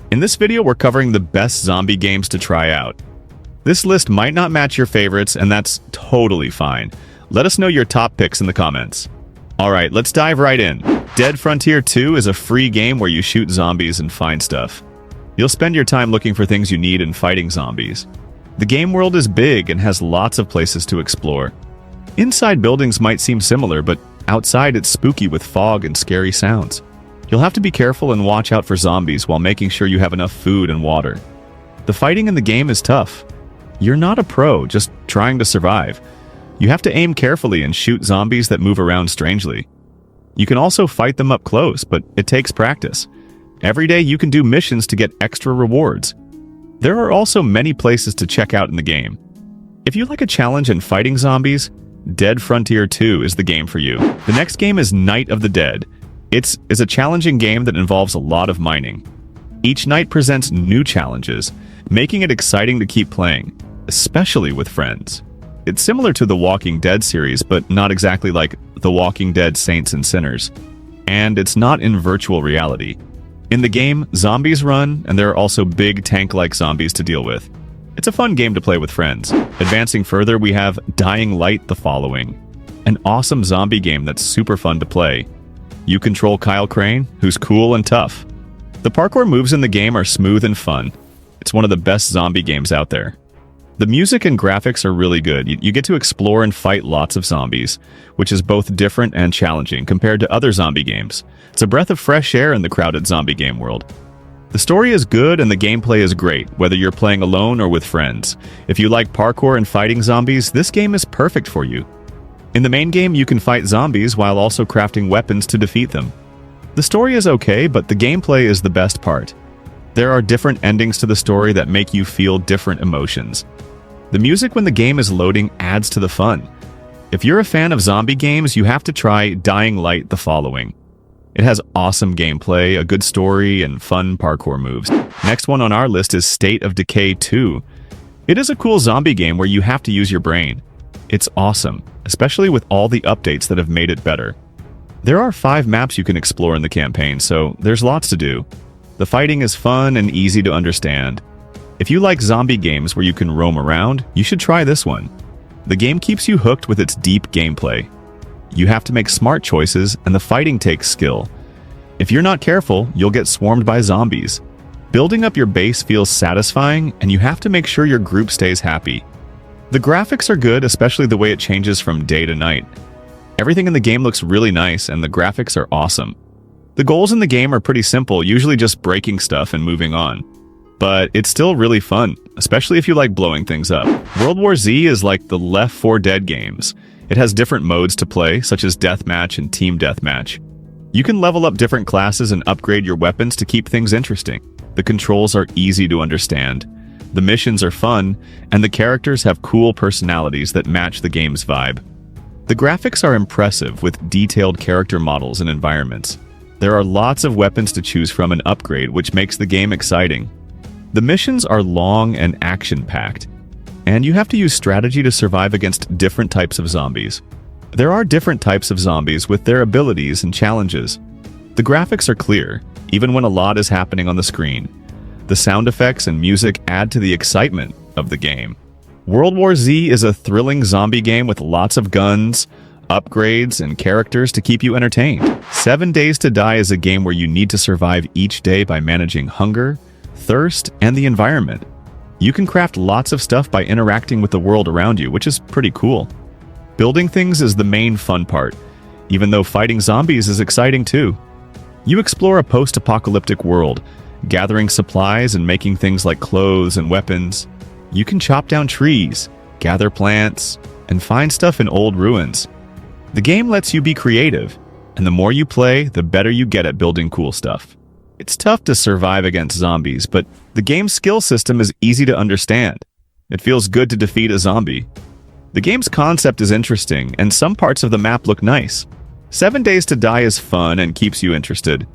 In this video, we're covering the best zombie games to try out. This list might not match your favorites, and that's totally fine. Let us know your top picks in the comments. Alright, let's dive right in. Dead Frontier 2 is a free game where you shoot zombies and find stuff. You'll spend your time looking for things you need and fighting zombies. The game world is big and has lots of places to explore. Inside buildings might seem similar, but outside it's spooky with fog and scary sounds. You'll have to be careful and watch out for zombies while making sure you have enough food and water. The fighting in the game is tough. You're not a pro, just trying to survive. You have to aim carefully and shoot zombies that move around strangely. You can also fight them up close, but it takes practice. Every day you can do missions to get extra rewards. There are also many places to check out in the game. If you like a challenge in fighting zombies, Dead Frontier 2 is the game for you. The next game is Night of the Dead. It's a challenging game that involves a lot of mining. Each night presents new challenges, making it exciting to keep playing, especially with friends. It's similar to the Walking Dead series, but not exactly like The Walking Dead Saints and Sinners. And it's not in virtual reality. In the game, zombies run, and there are also big tank-like zombies to deal with. It's a fun game to play with friends. Advancing further, we have Dying Light: The Following, an awesome zombie game that's super fun to play. You control Kyle Crane, who's cool and tough. The parkour moves in the game are smooth and fun. It's one of the best zombie games out there. The music and graphics are really good. You get to explore and fight lots of zombies, which is both different and challenging compared to other zombie games. It's a breath of fresh air in the crowded zombie game world. The story is good and the gameplay is great, whether you're playing alone or with friends. If you like parkour and fighting zombies, this game is perfect for you. In the main game, you can fight zombies while also crafting weapons to defeat them. The story is okay, but the gameplay is the best part. There are different endings to the story that make you feel different emotions. The music when the game is loading adds to the fun. If you're a fan of zombie games, you have to try Dying Light: The Following. It has awesome gameplay, a good story, and fun parkour moves. Next one on our list is State of Decay 2. It is a cool zombie game where you have to use your brain. It's awesome, especially with all the updates that have made it better. There are 5 maps you can explore in the campaign, so there's lots to do. The fighting is fun and easy to understand. If you like zombie games where you can roam around, you should try this one. The game keeps you hooked with its deep gameplay. You have to make smart choices, and the fighting takes skill. If you're not careful, you'll get swarmed by zombies. Building up your base feels satisfying, and you have to make sure your group stays happy. The graphics are good, especially the way it changes from day to night. Everything in the game looks really nice, and the graphics are awesome. The goals in the game are pretty simple, usually just breaking stuff and moving on. But it's still really fun, especially if you like blowing things up. World War Z is like the Left 4 Dead games. It has different modes to play, such as Deathmatch and Team Deathmatch. You can level up different classes and upgrade your weapons to keep things interesting. The controls are easy to understand. The missions are fun, and the characters have cool personalities that match the game's vibe. The graphics are impressive with detailed character models and environments. There are lots of weapons to choose from and upgrade, which makes the game exciting. The missions are long and action-packed, and you have to use strategy to survive against different types of zombies. There are different types of zombies with their abilities and challenges. The graphics are clear, even when a lot is happening on the screen. The sound effects and music add to the excitement of the game. World War Z is a thrilling zombie game with lots of guns, upgrades, and characters to keep you entertained. 7 Days to Die is a game where you need to survive each day by managing hunger, thirst, and the environment. You can craft lots of stuff by interacting with the world around you, which is pretty cool. Building things is the main fun part, even though fighting zombies is exciting too. You explore a post-apocalyptic world, gathering supplies and making things like clothes and weapons. You can chop down trees, gather plants, and find stuff in old ruins. The game lets you be creative, and the more you play, the better you get at building cool stuff. It's tough to survive against zombies, but the game's skill system is easy to understand. It feels good to defeat a zombie. The game's concept is interesting, and some parts of the map look nice. 7 Days to Die is fun and keeps you interested.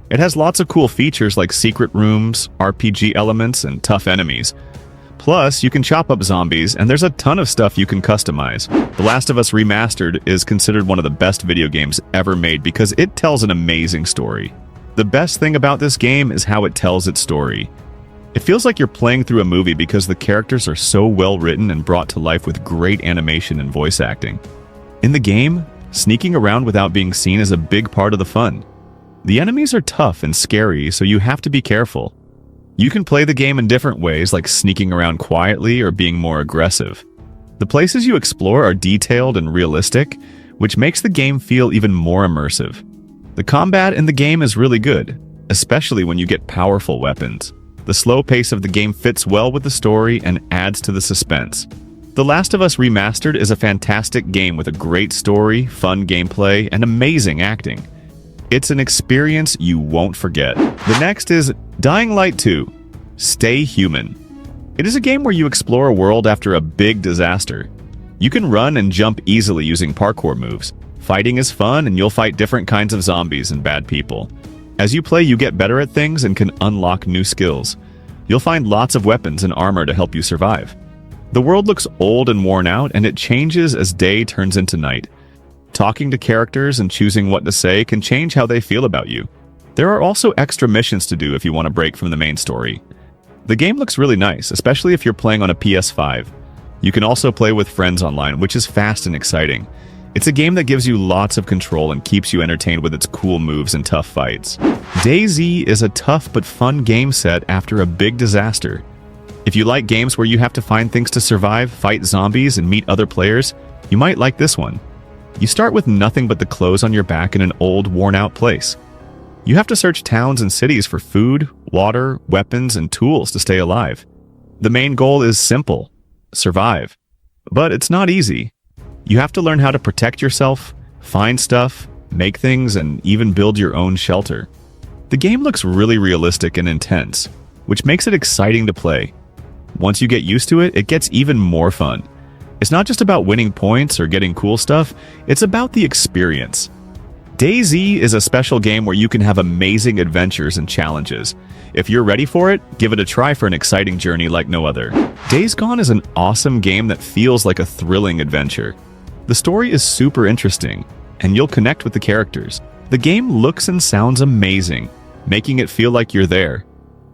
It has lots of cool features like secret rooms, RPG elements, and tough enemies. Plus, you can chop up zombies, and there's a ton of stuff you can customize. The Last of Us Remastered is considered one of the best video games ever made because it tells an amazing story. The best thing about this game is how it tells its story. It feels like you're playing through a movie because the characters are so well written and brought to life with great animation and voice acting. In the game, sneaking around without being seen is a big part of the fun. The enemies are tough and scary, so you have to be careful. You can play the game in different ways, like sneaking around quietly or being more aggressive. The places you explore are detailed and realistic, which makes the game feel even more immersive. The combat in the game is really good, especially when you get powerful weapons. The slow pace of the game fits well with the story and adds to the suspense. The Last of Us Remastered is a fantastic game with a great story, fun gameplay, and amazing acting. It's an experience you won't forget. The next is Dying Light 2: Stay Human. It is a game where you explore a world after a big disaster. You can run and jump easily using parkour moves. Fighting is fun, and you'll fight different kinds of zombies and bad people. As you play, you get better at things and can unlock new skills. You'll find lots of weapons and armor to help you survive. The world looks old and worn out, and it changes as day turns into night. Talking to characters and choosing what to say can change how they feel about you. There are also extra missions to do if you want to break from the main story. The game looks really nice, especially if you're playing on a PS5. You can also play with friends online, which is fast and exciting. It's a game that gives you lots of control and keeps you entertained with its cool moves and tough fights. DayZ is a tough but fun game set after a big disaster. If you like games where you have to find things to survive, fight zombies, and meet other players, you might like this one. You start with nothing but the clothes on your back in an old, worn-out place. You have to search towns and cities for food, water, weapons, and tools to stay alive. The main goal is simple: survive. But it's not easy. You have to learn how to protect yourself, find stuff, make things, and even build your own shelter. The game looks really realistic and intense, which makes it exciting to play. Once you get used to it, it gets even more fun. It's not just about winning points or getting cool stuff, it's about the experience. DayZ is a special game where you can have amazing adventures and challenges. If you're ready for it, give it a try for an exciting journey like no other. Days Gone is an awesome game that feels like a thrilling adventure. The story is super interesting, and you'll connect with the characters. The game looks and sounds amazing, making it feel like you're there.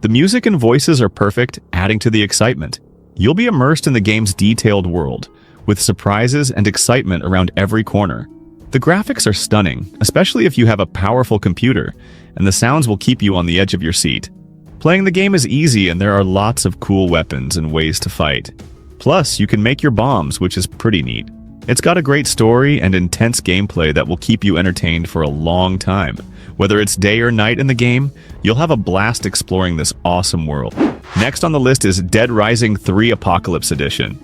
The music and voices are perfect, adding to the excitement. You'll be immersed in the game's detailed world, with surprises and excitement around every corner. The graphics are stunning, especially if you have a powerful computer, and the sounds will keep you on the edge of your seat. Playing the game is easy, and there are lots of cool weapons and ways to fight. Plus, you can make your bombs, which is pretty neat. It's got a great story and intense gameplay that will keep you entertained for a long time. Whether it's day or night in the game, you'll have a blast exploring this awesome world. Next on the list is Dead Rising 3 Apocalypse Edition.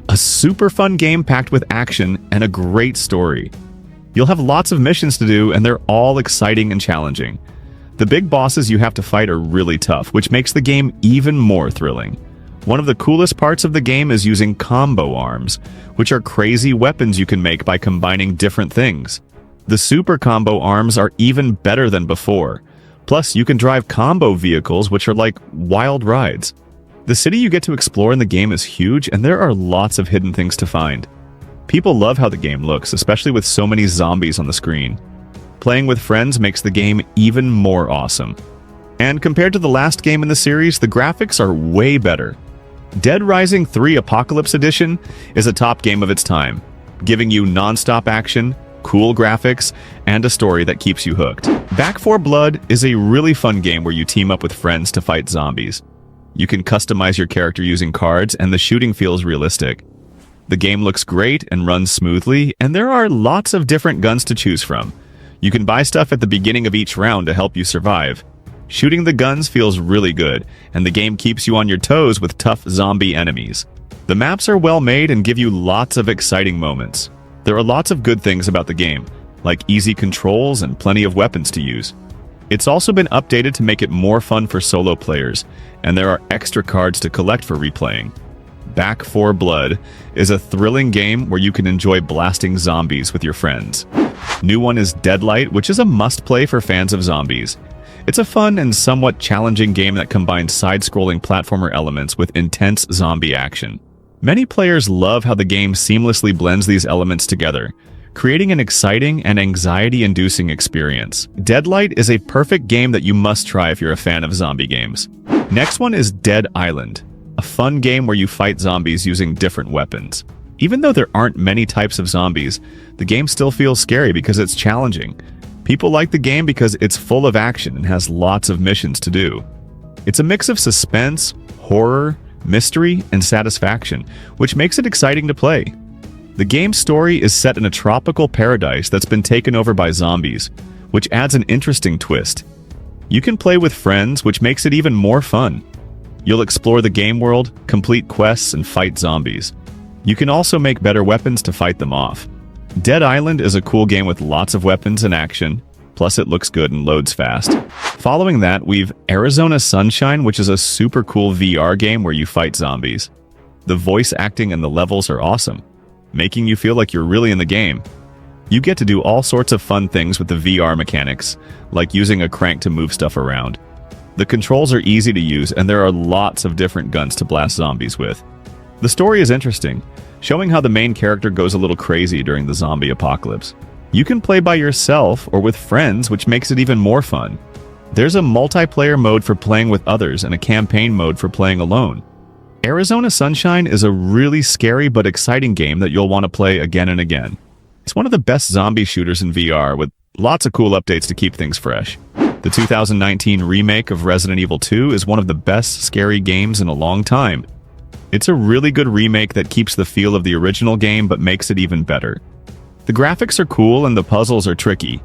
A super fun game packed with action and a great story. You'll have lots of missions to do, and they're all exciting and challenging. The big bosses you have to fight are really tough, which makes the game even more thrilling. One of the coolest parts of the game is using combo arms, which are crazy weapons you can make by combining different things. The super combo arms are even better than before. Plus, you can drive combo vehicles, which are like wild rides. The city you get to explore in the game is huge, and there are lots of hidden things to find. People love how the game looks, especially with so many zombies on the screen. Playing with friends makes the game even more awesome. And compared to the last game in the series, the graphics are way better. Dead Rising 3 Apocalypse Edition is a top game of its time, giving you non-stop action, cool graphics, and a story that keeps you hooked. Back 4 Blood is a really fun game where you team up with friends to fight zombies. You can customize your character using cards, and the shooting feels realistic. The game looks great and runs smoothly, and there are lots of different guns to choose from. You can buy stuff at the beginning of each round to help you survive. Shooting the guns feels really good, and the game keeps you on your toes with tough zombie enemies. The maps are well made and give you lots of exciting moments. There are lots of good things about the game, like easy controls and plenty of weapons to use. It's also been updated to make it more fun for solo players, and there are extra cards to collect for replaying. Back 4 Blood is a thrilling game where you can enjoy blasting zombies with your friends. New one is Deadlight, which is a must-play for fans of zombies. It's a fun and somewhat challenging game that combines side-scrolling platformer elements with intense zombie action. Many players love how the game seamlessly blends these elements together, creating an exciting and anxiety-inducing experience. Deadlight is a perfect game that you must try if you're a fan of zombie games. Next one is Dead Island, a fun game where you fight zombies using different weapons. Even though there aren't many types of zombies, the game still feels scary because it's challenging. People like the game because it's full of action and has lots of missions to do. It's a mix of suspense, horror, mystery, and satisfaction, which makes it exciting to play. The game's story is set in a tropical paradise that's been taken over by zombies, which adds an interesting twist. You can play with friends, which makes it even more fun. You'll explore the game world, complete quests, and fight zombies. You can also make better weapons to fight them off. Dead Island is a cool game with lots of weapons and action, plus it looks good and loads fast. Following that, we've Arizona Sunshine, which is a super cool VR game where you fight zombies. The voice acting and the levels are awesome, making you feel like you're really in the game. You get to do all sorts of fun things with the VR mechanics, like using a crank to move stuff around. The controls are easy to use, and there are lots of different guns to blast zombies with. The story is interesting, showing how the main character goes a little crazy during the zombie apocalypse. You can play by yourself or with friends, which makes it even more fun. There's a multiplayer mode for playing with others and a campaign mode for playing alone. Arizona Sunshine is a really scary but exciting game that you'll want to play again and again. It's one of the best zombie shooters in VR, with lots of cool updates to keep things fresh. The 2019 remake of Resident Evil 2 is one of the best scary games in a long time. It's a really good remake that keeps the feel of the original game but makes it even better. The graphics are cool and the puzzles are tricky.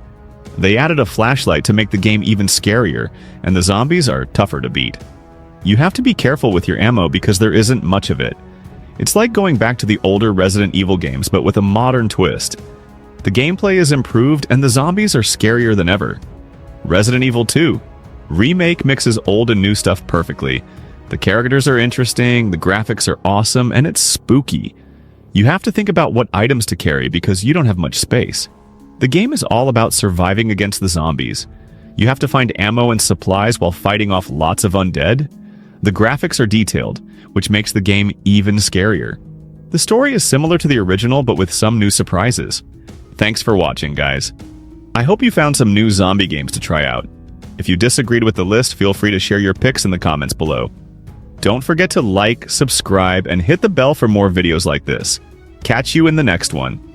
They added a flashlight to make the game even scarier, and the zombies are tougher to beat. You have to be careful with your ammo because there isn't much of it. It's like going back to the older Resident Evil games but with a modern twist. The gameplay is improved and the zombies are scarier than ever. Resident Evil 2 Remake mixes old and new stuff perfectly. The characters are interesting, the graphics are awesome, and it's spooky. You have to think about what items to carry because you don't have much space. The game is all about surviving against the zombies. You have to find ammo and supplies while fighting off lots of undead. The graphics are detailed, which makes the game even scarier. The story is similar to the original but with some new surprises. Thanks for watching, guys. I hope you found some new zombie games to try out. If you disagreed with the list, feel free to share your picks in the comments below. Don't forget to like, subscribe, and hit the bell for more videos like this. Catch you in the next one.